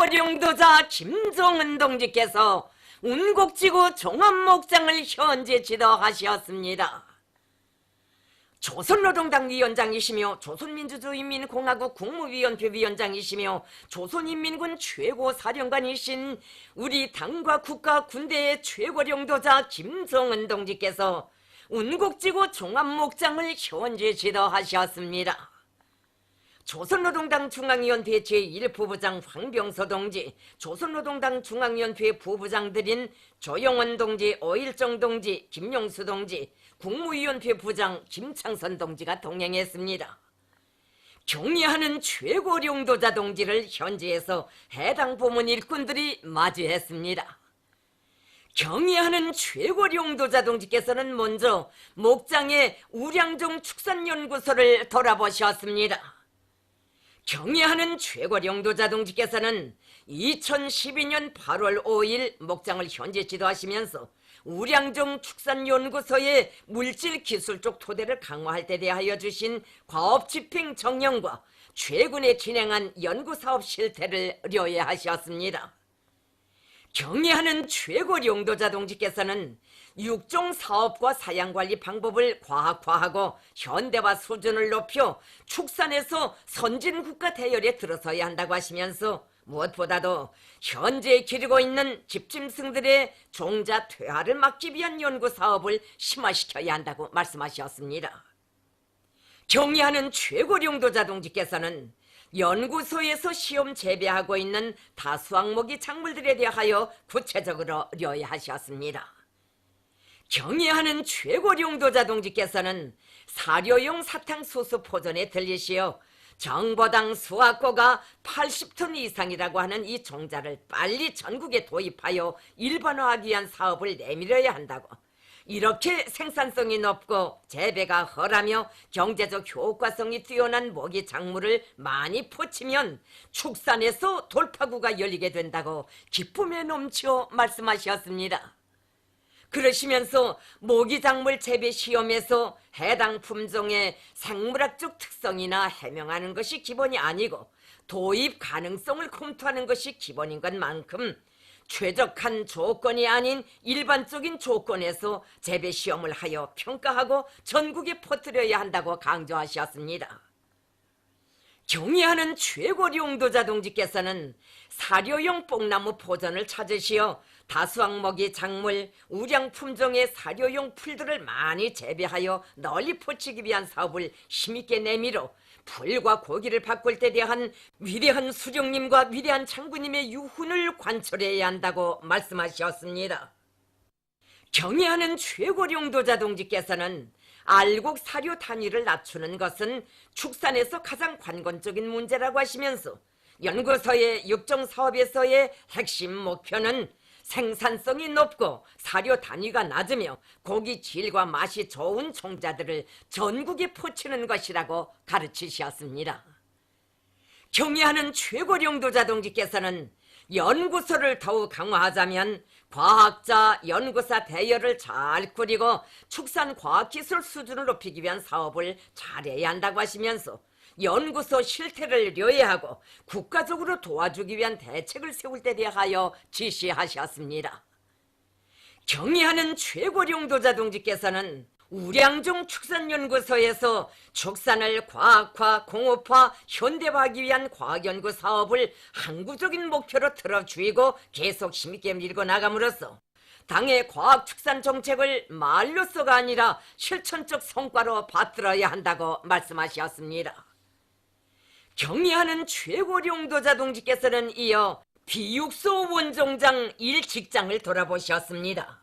최고령도자 김종은 동지께서 운곡지구 종합목장을 현재 지도하셨습니다. 조선노동당 위원장이시며 조선민주주의인민공화국 국무위원회 위원장이시며 조선인민군 최고사령관이신 우리 당과 국가 군대의 최고령도자 김정은 동지께서 운곡지구 종합목장을 현재 지도하셨습니다. 조선노동당 중앙위원회 제1부부장 황병서 동지, 조선노동당 중앙위원회 부부장들인 조영원 동지, 오일정 동지, 김용수 동지, 국무위원회 부장 김창선 동지가 동행했습니다. 경의하는 최고령도자 동지를 현지에서 해당 부문 일꾼들이 맞이했습니다. 경의하는 최고령도자 동지께서는 먼저 목장의 우량종 축산연구소를 돌아보셨습니다. 경의하는 최고령도자 동지께서는 2012년 8월 5일 목장을 현재 지도하시면서 우량종 축산연구소의 물질기술적 토대를 강화할 때 대하여 주신 과업집행 정령과 최근에 진행한 연구사업 실태를 료해하셨습니다. 경의하는 최고령도자 동지께서는 육종 사업과 사양관리 방법을 과학화하고 현대화 수준을 높여 축산에서 선진국가 대열에 들어서야 한다고 하시면서 무엇보다도 현재 기르고 있는 집짐승들의 종자 퇴화를 막기 위한 연구사업을 심화시켜야 한다고 말씀하셨습니다. 경의하는 최고령도자 동지께서는 연구소에서 시험 재배하고 있는 다수 항목의 작물들에 대하여 구체적으로 료해하셨습니다. 경의하는 최고령도자 동지께서는 사료용 사탕수수 포전에 들리시어 정보당 수확고가 80톤 이상이라고 하는 이 종자를 빨리 전국에 도입하여 일반화하기 위한 사업을 내밀어야 한다고, 이렇게 생산성이 높고 재배가 헐하며 경제적 효과성이 뛰어난 모기 작물을 많이 포치면 축산에서 돌파구가 열리게 된다고 기쁨에 넘쳐 말씀하셨습니다. 그러시면서 모기작물 재배 시험에서 해당 품종의 생물학적 특성이나 해명하는 것이 기본이 아니고 도입 가능성을 검토하는 것이 기본인 것만큼 최적한 조건이 아닌 일반적인 조건에서 재배 시험을 하여 평가하고 전국에 퍼뜨려야 한다고 강조하셨습니다. 경의하는 최고령도자 동지께서는 사료용 뽕나무 포전을 찾으시어 다수 항목의 작물, 우량 품종의 사료용 풀들을 많이 재배하여 널리 퍼치기 위한 사업을 힘있게 내밀어 풀과 고기를 바꿀 때 대한 위대한 수령님과 위대한 장군님의 유훈을 관철해야 한다고 말씀하셨습니다. 경의하는 최고령도자 동지께서는 알곡 사료 단위를 낮추는 것은 축산에서 가장 관건적인 문제라고 하시면서 연구소의 육종 사업에서의 핵심 목표는 생산성이 높고 사료 단위가 낮으며 고기 질과 맛이 좋은 종자들을 전국에 퍼치는 것이라고 가르치셨습니다. 경의하는 최고령도자 동지께서는 연구소를 더욱 강화하자면 과학자, 연구사 대열을 잘 꾸리고 축산 과학기술 수준을 높이기 위한 사업을 잘해야 한다고 하시면서 연구소 실태를 료해하고 국가적으로 도와주기 위한 대책을 세울 때 대하여 지시하셨습니다. 경의하는 최고령도자 동지께서는 우량종 축산연구소에서 축산을 과학화, 공업화, 현대화하기 위한 과학연구 사업을 항구적인 목표로 틀어주이고 계속 힘있게 밀고 나감으로써 당의 과학축산 정책을 말로서가 아니라 실천적 성과로 받들어야 한다고 말씀하셨습니다. 경의하는 최고령도자 동지께서는 이어 비육소 원종장 1직장을 돌아보셨습니다.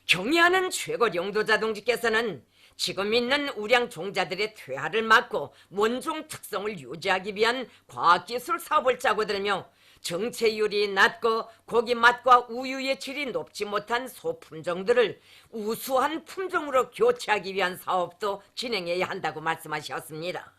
경의하는 최고령도자 동지께서는 지금 있는 우량 종자들의 퇴화를 막고 원종 특성을 유지하기 위한 과학기술 사업을 짜고 들며 정체율이 낮고 고기 맛과 우유의 질이 높지 못한 소품종들을 우수한 품종으로 교체하기 위한 사업도 진행해야 한다고 말씀하셨습니다.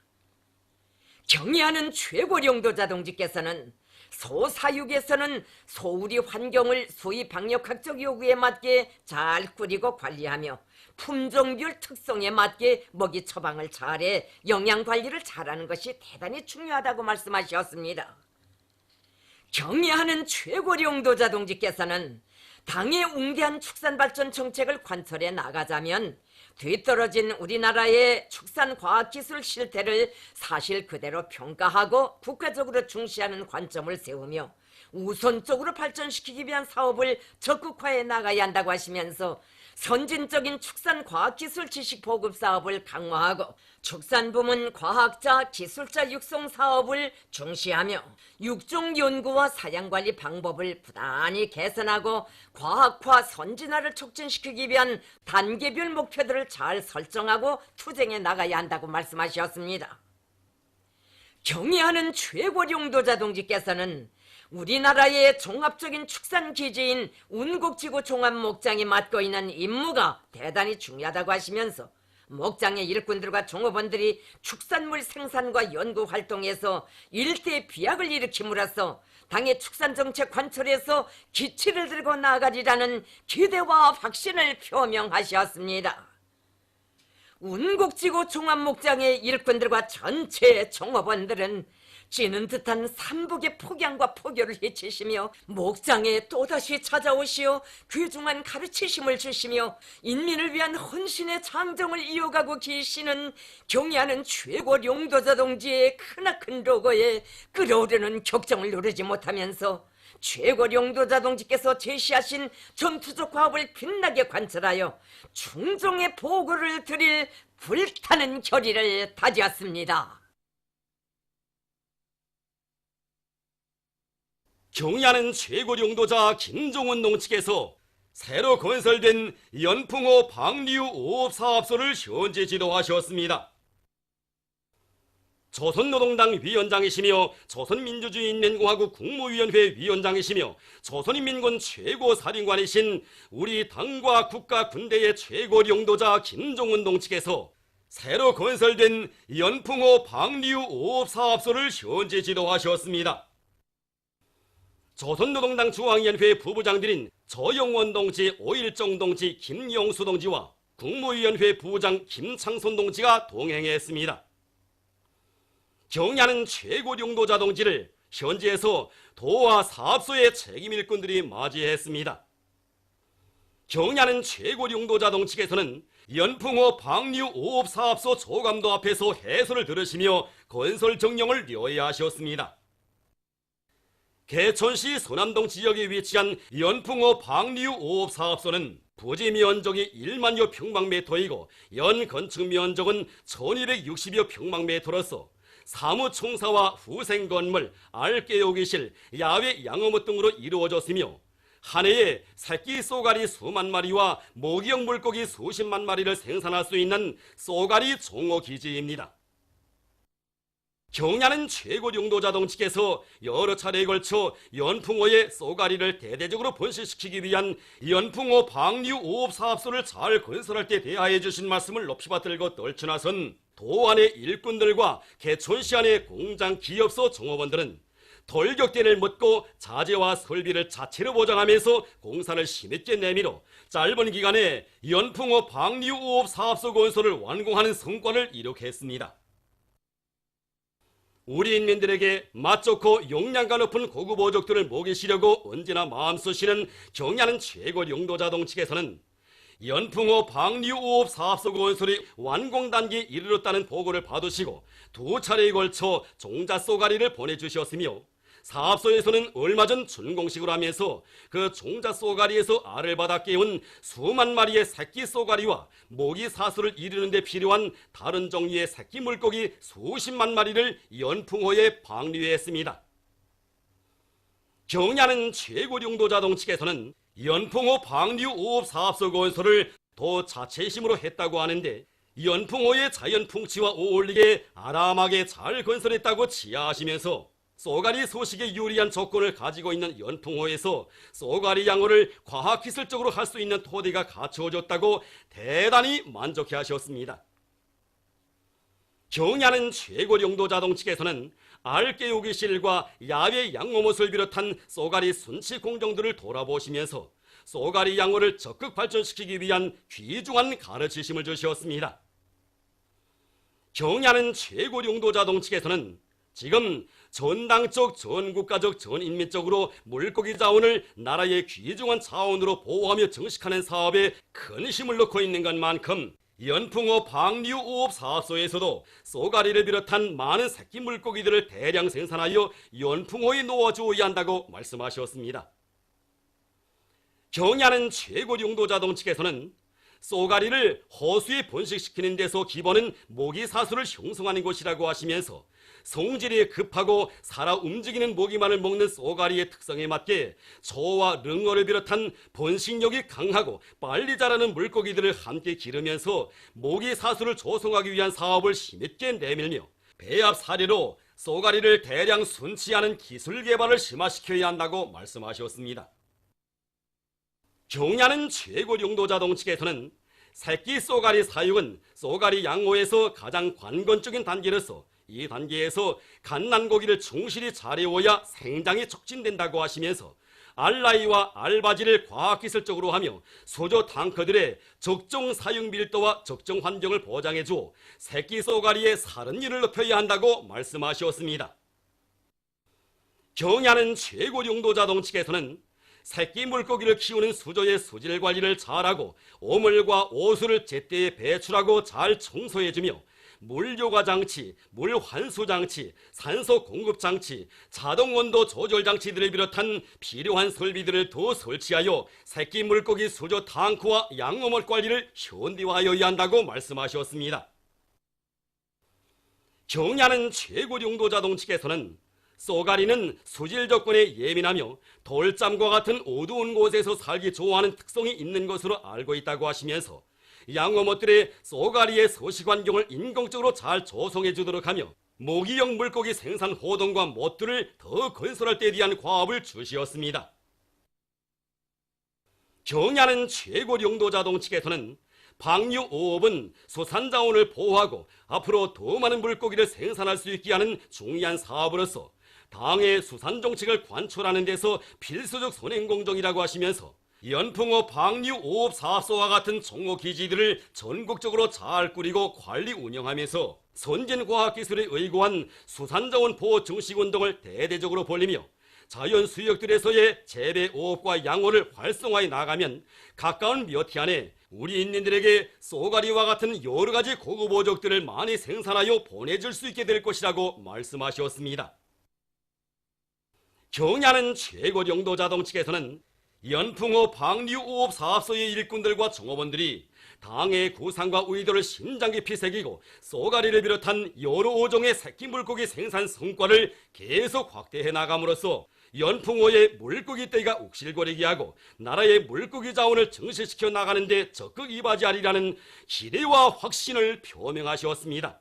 경의하는 최고령도자 동지께서는 소사육에서는 소우리 환경을 소위 방역학적 요구에 맞게 잘 꾸리고 관리하며 품종별 특성에 맞게 먹이 처방을 잘해 영양관리를 잘하는 것이 대단히 중요하다고 말씀하셨습니다. 경의하는 최고령도자 동지께서는 당의 웅대한 축산발전 정책을 관철해 나가자면 뒤떨어진 우리나라의 축산과학기술 실태를 사실 그대로 평가하고 국가적으로 중시하는 관점을 세우며 우선적으로 발전시키기 위한 사업을 적극화해 나가야 한다고 하시면서 선진적인 축산과학기술 지식 보급 사업을 강화하고 축산부문 과학자, 기술자 육성 사업을 중시하며 육종 연구와 사양관리 방법을 부단히 개선하고 과학화 선진화를 촉진시키기 위한 단계별 목표들을 잘 설정하고 투쟁해 나가야 한다고 말씀하셨습니다. 경의하는 최고령도자 동지께서는 우리나라의 종합적인 축산기지인 운곡지구 종합목장이 맡고 있는 임무가 대단히 중요하다고 하시면서 목장의 일꾼들과 종업원들이 축산물 생산과 연구 활동에서 일대 비약을 일으킴으로써 당의 축산정책 관철에서 기치를 들고 나아가리라는 기대와 확신을 표명하셨습니다. 운곡지구 종합목장의 일꾼들과 전체 종업원들은 찌는 듯한 삼북의 폭양과 폭염을 헤치시며 목장에 또다시 찾아오시어 귀중한 가르치심을 주시며 인민을 위한 헌신의 장정을 이어가고 계시는 경의하는 최고령도자 동지의 크나큰 로고에 끓어오르는 격정을 누르지 못하면서 최고령도자 동지께서 제시하신 전투적 과업을 빛나게 관철하여 충종의 보고를 드릴 불타는 결의를 다지었습니다. 경의하는 최고령도자 김종원 농측에서 새로 건설된 연풍호 방류 5업 사업소를 현재 지도하셨습니다. 조선노동당 위원장이시며 조선민주주의인민공화국 국무위원회 위원장이시며 조선인민군 최고사령관이신 우리 당과 국가 군대의 최고령도자 김종원 동측에서 새로 건설된 연풍호 방류 5업 사업소를 현재 지도하셨습니다. 조선노동당 중앙위원회 부부장들인 조영원 동지, 오일정 동지, 김영수 동지와 국무위원회 부부장 김창손 동지가 동행했습니다. 경의하는 최고령도자 동지를 현지에서 도와 사업소의 책임일꾼들이 맞이했습니다. 경의하는 최고령도자 동측에서는 연풍호 방류 5업 사업소 조감도 앞에서 해설을 들으시며 건설 정령을 료해하셨습니다. 개천시 서남동 지역에 위치한 연풍호 방류 5업 사업소는 부지 면적이 1만여 평방미터이고 연 건축 면적은 1260여 평방미터로서 사무총사와 후생건물, 알깨우기실, 야외 양어무 등으로 이루어졌으며 한 해에 새끼 쏘가리 수만 마리와 모기형 물고기 수십만 마리를 생산할 수 있는 쏘가리 종어기지입니다. 경의하는 최고령도자 동측에서 여러 차례에 걸쳐 연풍호의 쏘가리를 대대적으로 번식시키기 위한 연풍호 방류 5업 사업소를 잘 건설할 때 대하해 주신 말씀을 높이 받들고 떨쳐나선 도안의 일꾼들과 개촌시 안의 공장 기업소 종업원들은 돌격대를 묻고 자재와 설비를 자체로 보장하면서 공사를 힘있게 내밀어 짧은 기간에 연풍호 방류 5업 사업소 건설을 완공하는 성과를 이룩했습니다. 우리 인민들에게 맛 좋고 용량가 높은 고급 어족들을 먹이시려고 언제나 마음쓰시는 경의하는 최고령도자 동측에서는 연풍호 방류 5업 사업소 건설이 완공 단계에 이르렀다는 보고를 받으시고 두 차례에 걸쳐 종자 쏘가리를 보내주셨으며 사업소에서는 얼마 전 준공식을 하면서 그 종자 쏘가리에서 알을 받아 깨운 수만 마리의 새끼 쏘가리와 모기 사수를 이루는 데 필요한 다른 종류의 새끼 물고기 수십만 마리를 연풍호에 방류했습니다. 경의하는 최고령도자 동측에서는 연풍호 방류 5업 사업소 건설을 도 자체심으로 했다고 하는데 연풍호의 자연 풍치와 어울리게 아람하게 잘 건설했다고 지하하시면서 쏘가리 소식에 유리한 조건을 가지고 있는 연풍호에서 쏘가리 양호를 과학기술적으로 할 수 있는 토대가 갖추어졌다고 대단히 만족해 하셨습니다. 경의하는 최고령도자 동측에서는 알깨우기실과 야외 양호못을 비롯한 쏘가리 순치 공정들을 돌아보시면서 쏘가리 양호를 적극 발전시키기 위한 귀중한 가르치심을 주셨습니다. 경의하는 최고령도자 동측에서는 지금 전당적, 전국가적, 전인민적으로 물고기 자원을 나라의 귀중한 자원으로 보호하며 정식하는 사업에 큰 힘을 넣고 있는 것만큼 연풍호 방류우업 사업소에서도 쏘가리를 비롯한 많은 새끼 물고기들을 대량 생산하여 연풍호에 놓아주어야 한다고 말씀하셨습니다. 경야는 최고 용도자동 측에서는 쏘가리를 허수에 번식시키는 데서 기본은 모기사슬을 형성하는 것이라고 하시면서 성질이 급하고 살아 움직이는 모기만을 먹는 쏘가리의 특성에 맞게 조와 릉어를 비롯한 번식력이 강하고 빨리 자라는 물고기들을 함께 기르면서 모기사슬을 조성하기 위한 사업을 힘있게 내밀며 배합 사례로 쏘가리를 대량 순치하는 기술 개발을 심화시켜야 한다고 말씀하셨습니다. 경야는 최고 용도자동 측에서는 새끼 쏘가리 사육은 쏘가리 양호에서 가장 관건적인 단계로서 이 단계에서 갓난고기를 충실히 잘해오야 생장이 촉진된다고 하시면서 알라이와 알바지를 과학기술적으로 하며 수조 탱커들의 적정 사육 밀도와 적정 환경을 보장해주어 새끼 쏘가리의 살은율을 높여야 한다고 말씀하셨습니다. 경야는 최고 용도자동 측에서는 새끼 물고기를 키우는 수조의 수질 관리를 잘하고 오물과 오수를 제때에 배출하고 잘 청소해주며 물 요가 장치, 물 환수 장치, 산소 공급 장치, 자동 온도 조절 장치들을 비롯한 필요한 설비들을 더 설치하여 새끼 물고기 수조 탱크와 양어물 관리를 현대화하여야 한다고 말씀하셨습니다. 경야는 최고 용도자동 측에서는 쏘가리는 수질 조건에 예민하며 돌잠과 같은 어두운 곳에서 살기 좋아하는 특성이 있는 것으로 알고 있다고 하시면서 양어못들의 쏘가리의 서식 환경을 인공적으로 잘 조성해 주도록 하며 모기형 물고기 생산 호동과 못들을 더 건설할 때에 대한 과업을 주시었습니다. 경야는 최고 용도자동 측에서는 방류어업은 수산자원을 보호하고 앞으로 더 많은 물고기를 생산할 수 있게 하는 중요한 사업으로서 당의 수산정책을 관철하는 데서 필수적 선행공정이라고 하시면서 연풍호 방류어업 사업소와 같은 종목기지들을 전국적으로 잘 꾸리고 관리 운영하면서 선진과학기술에 의거한 수산자원 보호 정식운동을 대대적으로 벌리며 자연수역들에서의 재배어업과 양호를 활성화해 나가면 가까운 몇 해 안에 우리 인민들에게 쏘가리와 같은 여러가지 고급 어족들을 많이 생산하여 보내줄 수 있게 될 것이라고 말씀하셨습니다. 경야는 최고 용도자동 측에서는 연풍호 방류우업 사업소의 일꾼들과 종업원들이 당의 구상과 의도를 심장 깊이 새기고 쏘가리를 비롯한 여러 어종의 새끼 물고기 생산 성과를 계속 확대해 나감으로써 연풍호의 물고기 떼가 욱실거리게 하고 나라의 물고기 자원을 증식시켜 나가는 데 적극 이바지하리라는 기대와 확신을 표명하셨습니다.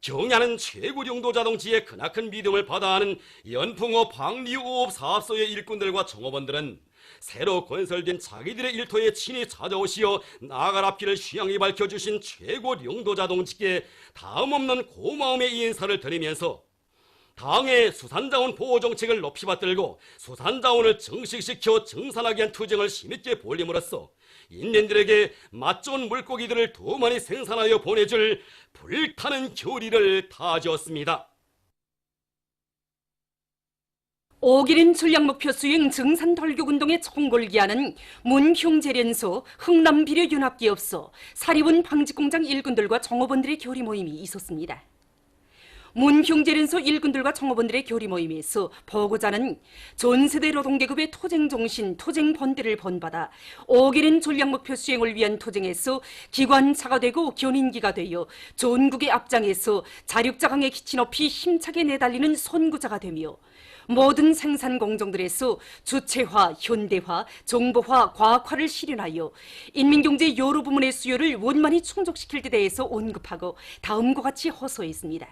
경야는 최고 용도자동치의 크나큰 믿음을 받아하는 연풍호 방류우업 사업소의 일꾼들과 종업원들은 새로 건설된 자기들의 일터에 친히 찾아오시어 나아갈 앞길을 휴양히 밝혀주신 최고 용도자동치께 다음없는 고마움의 인사를 드리면서 당의 수산자원 보호정책을 높이 받들고 수산자원을 정식시켜 정산하기 위한 투쟁을 힘있게 벌림으로써 인민들에게 맛 좋은 물고기들을 더 많이 생산하여 보내줄 불타는 결의를 다졌습니다. 5.1인 전략목표 수행 증산덜격운동에 총궐기하는 문흉재련소 흥남비료윤합기업소 사리분 방직공장 일꾼들과 종업원들의 교리 모임이 있었습니다. 문흉재련소 일꾼들과 종업원들의 교리 모임에서 보고자 하는 전세대 노동계급의 토쟁정신, 토쟁본대를 본받아 5.1인 전략목표 수행을 위한 토쟁에서 기관차가 되고 견인기가 되어 전국의 앞장에서 자력자강의 기치 높이 힘차게 내달리는 선구자가 되며 모든 생산 공정들에서 주체화, 현대화, 정보화, 과학화를 실현하여 인민경제 여러 부문의 수요를 원만히 충족시킬 데 대해서 언급하고 다음과 같이 호소했습니다.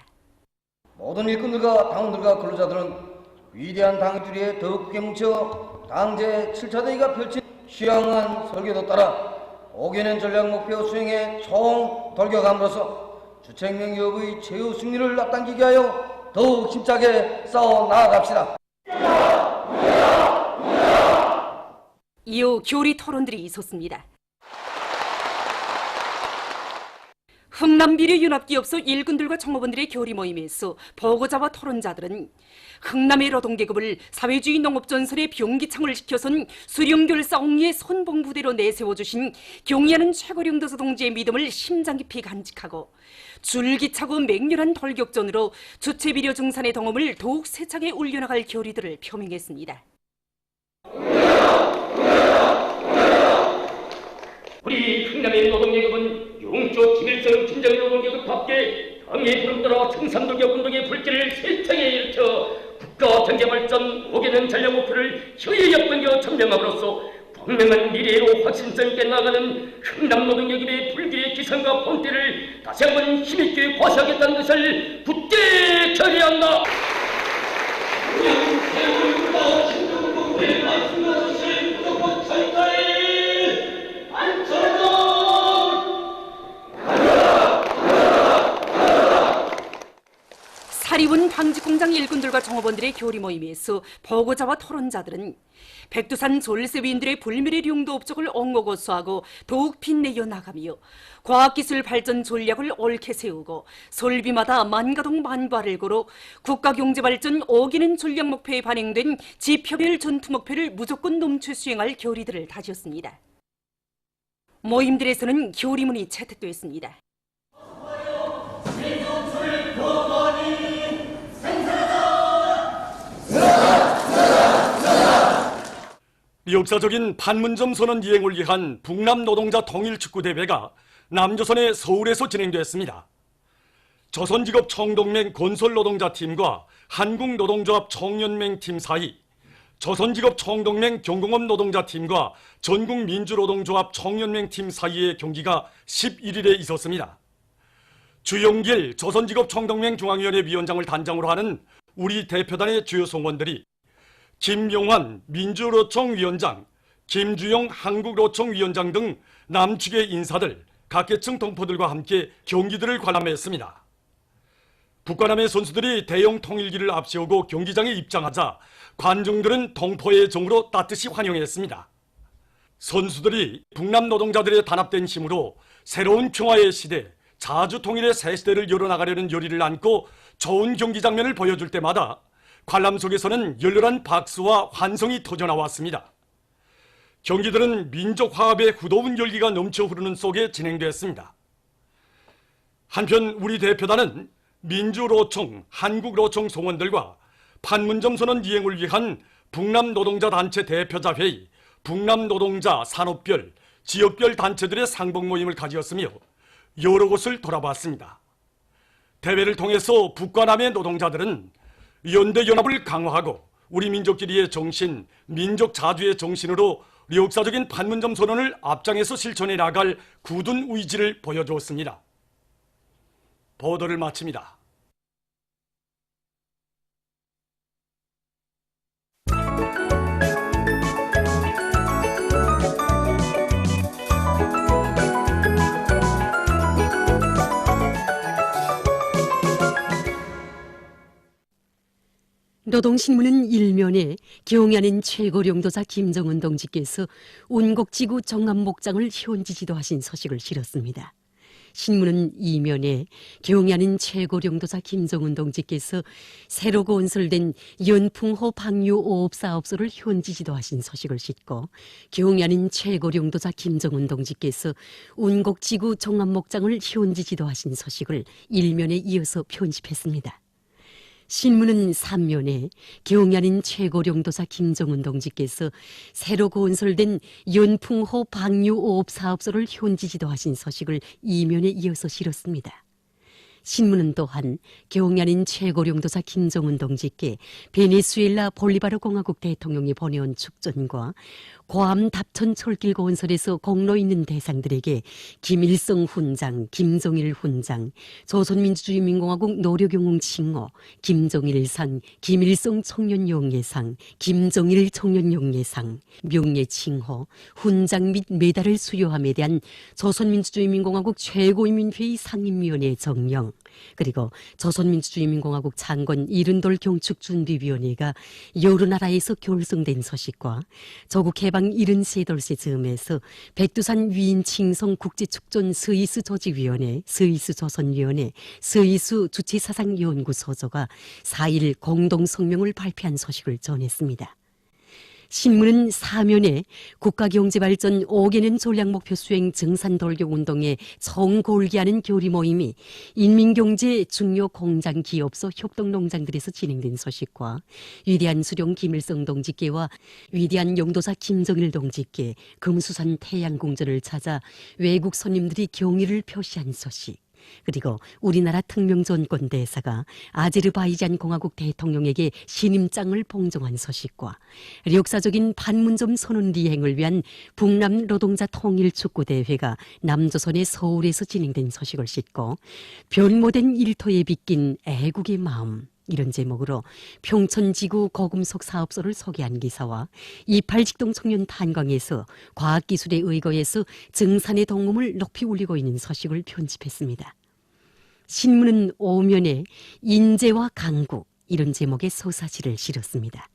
모든 일꾼들과 당원들과 근로자들은 위대한 당주리에 더욱 크게 뭉쳐 당제 7차 대의가 펼친 시향한 설계도 따라 5개년 전략목표 수행에 총 돌격함으로써 주택명 기업의 최후 승리를 앞당기게 하여 더욱 힘차게 싸워 나아갑시다. 이어 교리 토론들이 있었습니다. 흥남비례연합기업소 일꾼들과 정업원들의 교리 모임에서 보고자와 토론자들은 흥남의 노동계급을 사회주의 농업전선의 병기창을 시켜선 수령결사 옹리의 선봉부대로 내세워주신 경의하는 최고령도사 동지의 믿음을 심장 깊이 간직하고 줄기차고 맹렬한 돌격전으로 주체비료 증산의 동험을 더욱 세차게 울려나갈 교리들을 표명했습니다. 우리 흥남의 노동계급은 용조 김일성 김정일 노동계급답게 당의 부름 따라 청산돌격운동의 불길을 세차게 일으켜 국가 경제발전 5개년 전략 목표를 효의 역병겨 점령함으로써 분명한 미래로 확신성 있게 나가는 흥남 노동계급의 불길의 기상과 본때를 다시 한번 힘있게 과시하겠다는 것을 굳게 결의한다. 사리운 방직공장 일꾼들과 정업원들의 교리 모임에서 보고자와 토론자들은 백두산 졸세위인들의 불멸의 용도 업적을 옹호고수하고 더욱 빛내어 나가며 과학기술 발전 전략을 옳게 세우고 설비마다 만가동 만과를 걸어 국가경제발전 5기년 전략 목표에 반영된 지표별 전투 목표를 무조건 넘쳐 수행할 교리들을 다졌습니다. 모임들에서는 교리문이 채택됐습니다. 역사적인 판문점 선언 이행을 위한 북남 노동자 통일축구대회가 남조선의 서울에서 진행됐습니다. 조선직업 총동맹 건설노동자팀과 한국노동조합 총연맹팀 사이, 조선직업 총동맹 경공업 노동자팀과 전국민주노동조합 총연맹팀 사이의 경기가 11일에 있었습니다. 주영길 조선직업 총동맹 중앙위원회 위원장을 단장으로 하는 우리 대표단의 주요 성원들이 김용환 민주노총 위원장, 김주영 한국노총 위원장 등 남측의 인사들, 각계층 동포들과 함께 경기들을 관람했습니다. 북과남의 선수들이 대형 통일기를 앞세우고 경기장에 입장하자 관중들은 동포의 정으로 따뜻이 환영했습니다. 선수들이 북남 노동자들의 단합된 힘으로 새로운 평화의 시대, 자주 통일의 새 시대를 열어나가려는 열의를 안고 좋은 경기 장면을 보여줄 때마다 관람 속에서는 열렬한 박수와 환성이 터져나왔습니다. 경기들은 민족 화합의 후도운 열기가 넘쳐 흐르는 속에 진행됐습니다. 한편 우리 대표단은 민주노총, 한국노총 성원들과 판문점 선언 이행을 위한 북남 노동자 단체 대표자 회의, 북남 노동자 산업별, 지역별 단체들의 상봉 모임을 가지었으며 여러 곳을 돌아봤습니다. 대회를 통해서 북과 남의 노동자들은 연대연합을 강화하고 우리 민족끼리의 정신, 민족 자주의 정신으로 역사적인 판문점 선언을 앞장에서 실천해 나갈 굳은 의지를 보여주었습니다. 보도를 마칩니다. 노동신문은 일면에 경야는 최고령도사 김정은 동지께서 운곡지구 정암목장을 현지지도하신 소식을 실었습니다. 신문은 이면에 경야는 최고령도사 김정은 동지께서 새로 건설된 연풍호 방류 5업 사업소를 현지지도하신 소식을 싣고 경야는 최고령도사 김정은 동지께서 운곡지구 정암목장을 현지지도하신 소식을 일면에 이어서 편집했습니다. 신문은 3면에 경야는 최고령도사 김정은 동지께서 새로 건설된 연풍호 방류 5업 사업소를 현지지도하신 소식을 2면에 이어서 실었습니다. 신문은 또한 경야는 최고령도사 김정은 동지께 베네수엘라 볼리바르 공화국 대통령이 보내온 축전과 괌 답천 철길 건설에서 공로 있는 대상들에게 김일성 훈장, 김정일 훈장, 조선민주주의인민공화국 노력영웅 칭호, 김정일상, 김일성 청년영예상, 김정일 청년영예상, 명예칭호, 훈장 및 메달을 수여함에 대한 조선민주주의인민공화국 최고인민회의 상임위원회 정령, 그리고 조선민주주의인민공화국 창건 이른돌 경축준비위원회가 여러 나라에서 결성된 서식과 조국 해방 73돌세 즈음에서 백두산 위인 칭성 국제축전 스위스 조직위원회, 스위스 조선위원회, 스위스 주체사상연구소조가 4일 공동성명을 발표한 소식을 전했습니다. 신문은 사면에 국가경제발전 5개년 전략목표 수행 증산돌격운동에 총골기하는 교리 모임이 인민경제 중요 공장기업소 협동농장들에서 진행된 소식과 위대한 수령 김일성 동지께와 위대한 용도사 김정일 동지께 금수산 태양궁전을 찾아 외국 손님들이 경의를 표시한 소식, 그리고 우리나라 특명전권 대사가 아제르바이잔 공화국 대통령에게 신임장을 봉정한 소식과 역사적인 판문점 선언 리행을 위한 북남 노동자 통일축구대회가 남조선의 서울에서 진행된 소식을 싣고 변모된 일터에 빗긴 애국의 마음, 이런 제목으로 평촌지구 고금속 사업소를 소개한 기사와 28직동 청년 탄광에서 과학기술에 의거해서 증산의 동음을 높이 울리고 있는 소식을 편집했습니다. 신문은 오면에 인재와 강국, 이런 제목의 서사시를 실었습니다.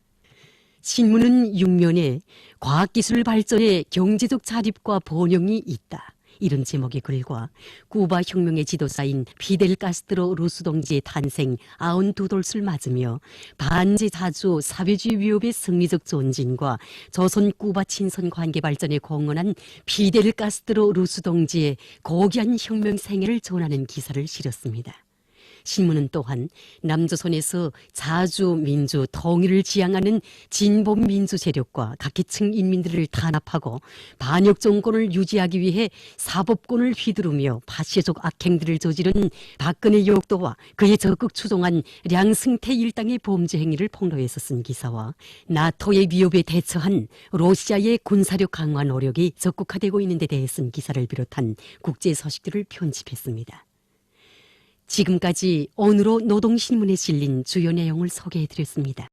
신문은 6면에 과학기술 발전에 경제적 자립과 번영이 있다, 이런 제목의 글과 쿠바 혁명의 지도사인 피델 카스트로 루스 동지의 탄생 92돌을 맞으며 반제자주 사회주의 위협의 승리적 전진과 조선 쿠바 친선 관계 발전에 공헌한 피델 카스트로 루스 동지의 고귀한 혁명 생애를 전하는 기사를 실었습니다. 신문은 또한 남조선에서 자주 민주 통일을 지향하는 진보 민주 세력과 각계층 인민들을 탄압하고 반역 정권을 유지하기 위해 사법권을 휘두르며 파시적 악행들을 저지른 박근혜 역도와 그에 적극 추종한 량승태 일당의 범죄 행위를 폭로해서 쓴 기사와 나토의 위협에 대처한 러시아의 군사력 강화 노력이 적극화되고 있는 데 대해 쓴 기사를 비롯한 국제 소식들을 편집했습니다. 지금까지 오늘로 노동신문에 실린 주요 내용을 소개해드렸습니다.